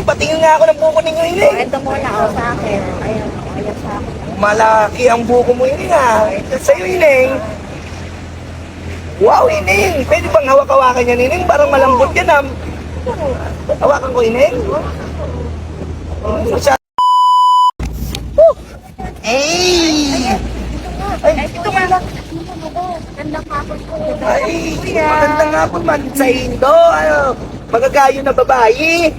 patingin nga ako ng buko ninyo, Ining. Ito muna, sa akin. Ayan, ayan sa akin. Malaki ang buko mo, Ining, ha. Ito sa'yo, Ining. Wow, Ining. Pwede bang hawak-hawakan yan, Ining? Parang malambot yan, ha. Hawakan ko, Ining. Masyado. Ay! Ay, ito nga lang. Gandang hapon po. Ay, magandang hapon man sa Indo. Ano, magagayo na babae.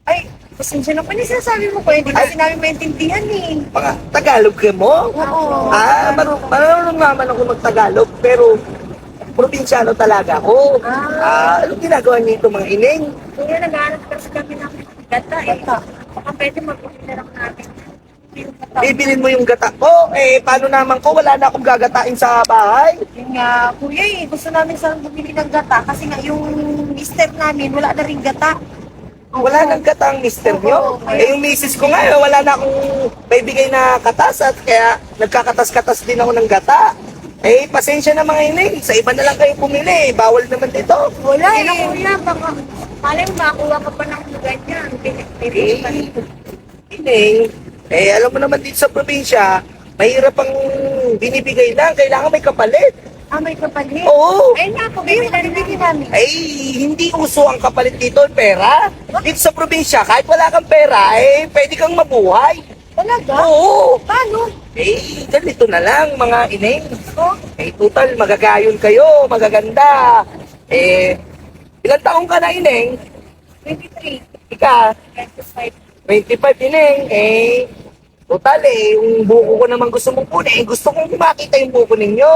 Ay, pasensya na pa niya sinasabi mo ko. Hindi kasi namin maintindihan eh. Mga Tagalog ka mo? Oo. Marunong naman ako mag-Tagalog, pero probinsyano talaga ako. Anong ginagawa niyo ito, mga Ining? Kaya nag-aaral kasi kami ng gata eh. Baka pwede mag-uwi na lang namin. Bibilin mo yung gata ko. Paano naman ko? Wala na akong gagatain sa bahay. Yun nga, kuya eh. Gusto namin sana bumili ng gata kasi nga yung mister namin wala na rin gata. Wala nang gata ang mister nyo. Yung misis ko nga, wala na akong maibigay na katas at kaya nagkakatas-katas din ako ng gata. Pasensya na mga Ining. Sa iba na lang kayo pumili. Bawal naman dito. Wala eh. Kuya, baka malay mo, makuha ka pa ng ganyan. Pinili pa rin. Ining, alam mo naman dito sa probinsya, mahirap ang binibigay lang. Kailangan may kapalit. May kapalit? Oo. Ayun nga po, bibili na rin namin. Hindi uso ang kapalit dito, pera. Dito sa probinsya, kahit wala kang pera, pwede kang mabuhay. Talaga? Oo. Paano? Ganito na lang, mga Ining. Oh? Total, magagayon kayo, magaganda. Ilang taong ka na, Ining? 23. Ika, 25. 25, Ining. Total, yung buko ko naman gusto mong kunin. Gusto kong makita yung buko ninyo.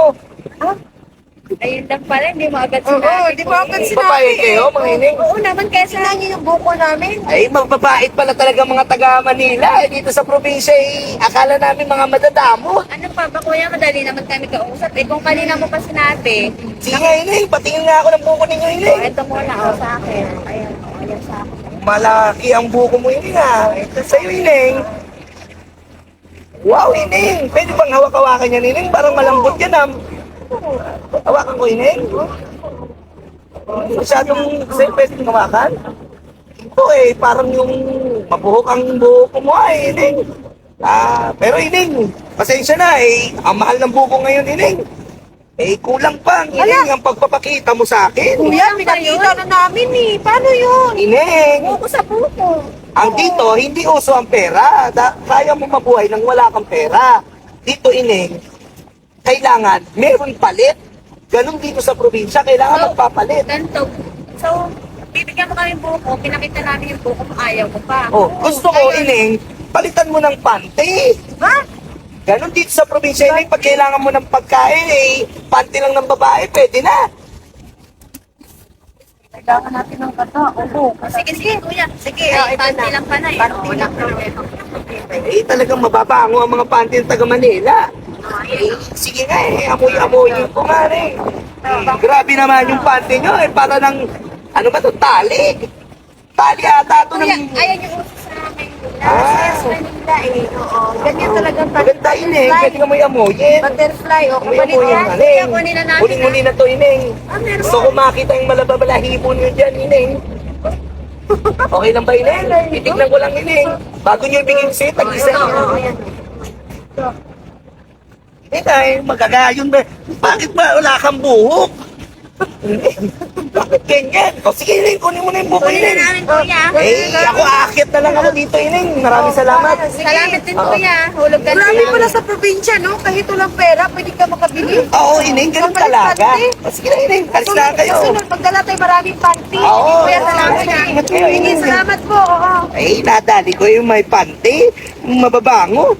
Ayun lang pala, hindi mo agad Oo, sinabi. di mo agad sinabi. Papayag kayo, mga Ining? Oo naman, kaya sinabi yung buko namin. Mababait pala talaga mga taga Manila. Dito sa probinsya, akala namin mga madadamot. Ano pa ba, kuya? Madali naman kami kausap. Kung kanina mo pa sinabi. Sige, Ining, patingin nga ako ng buko ninyo, Ining. Ito muna, sa akin. Ayan, ayan sa akin. Malaki ang buko mo, Ining, ha. Ito sa'yo, Ining. Wow, Ining. Pwede bang hawak-hawakan yan, Ining? Parang malambot yan, ha. Hawakan ko, Ining. Masyadong sa'yo pwedeng hawakan. Ito, parang yung mabuhok ang buko mo, Ining. Pero, Ining, pasensya na, ang mahal ng buko ngayon, Ining. Kulang pa, Ining, ang pagpapakita mo sa akin. Kuya, pinakita na namin eh. Paano yun? Ining, Buko sa buko. ang dito, hindi uso ang pera. Kaya mo mabuhay nang wala kang pera. Dito, Ining, kailangan meron palit. Ganun dito sa probinsya, kailangan magpapalit. Ganito. So, bibigyan mo kami buko, pinakita namin yung buko mo, ayaw mo pa. Gusto ko, Ining, palitan mo ng panty. Ha? Ganun dito sa probinsya, Ining, pag kailangan mo ng pagkain, panty lang ng babae, pwede na. Kailangan natin ng kata. Sige, sige, kuya. Sige, panty lang pa na eh. Panty lang pa Talagang mababango ang mga panty ng taga Manila. Sige nga, amoy-amoyin ko nga rin. Grabe naman yung panty nyo, para ng, ano ba ito, tali. Tali ata ito Kuya, ng... ayan yung uso sa Manila. Sa Manila eh. Oo. Ganyan talagang Maganda, Ining, pwede ka amoy-amoyin. Butterfly, o kapalit Amoy-amoyin yan. nga, Kuya, Ining. kunin na namin. Huling-huli na to, Ining. Meron. Gusto ko makita yung malababalahibo nyo dyan, Ining. Okay lang ba, Ining? Titignan ko lang, Ining. Bago nyo ibigay sa'yo, tag-isa. Oo, ayan. Magagayon ba? Bakit ba wala kang buhok? Bakit ganyan? Sige, Ining, kunin mo na yung buko, Kunin na Ining. namin, kuya. Ako aakyat na lang ako dito, Ining. Maraming salamat. Salamat din, kuya. Hulog ka Marami pala sa probinsya, no? Kahit walang pera, pwede ka makabili. Oo, Ining, ganun talaga. Sige na, Ining, alis na kayo. Sunod, pagdala tayo maraming panty. Oo. Kuya, salamat na. Ingat kayo, Ining. Salamat po, oo. Nadali ko yung may panty, mababango.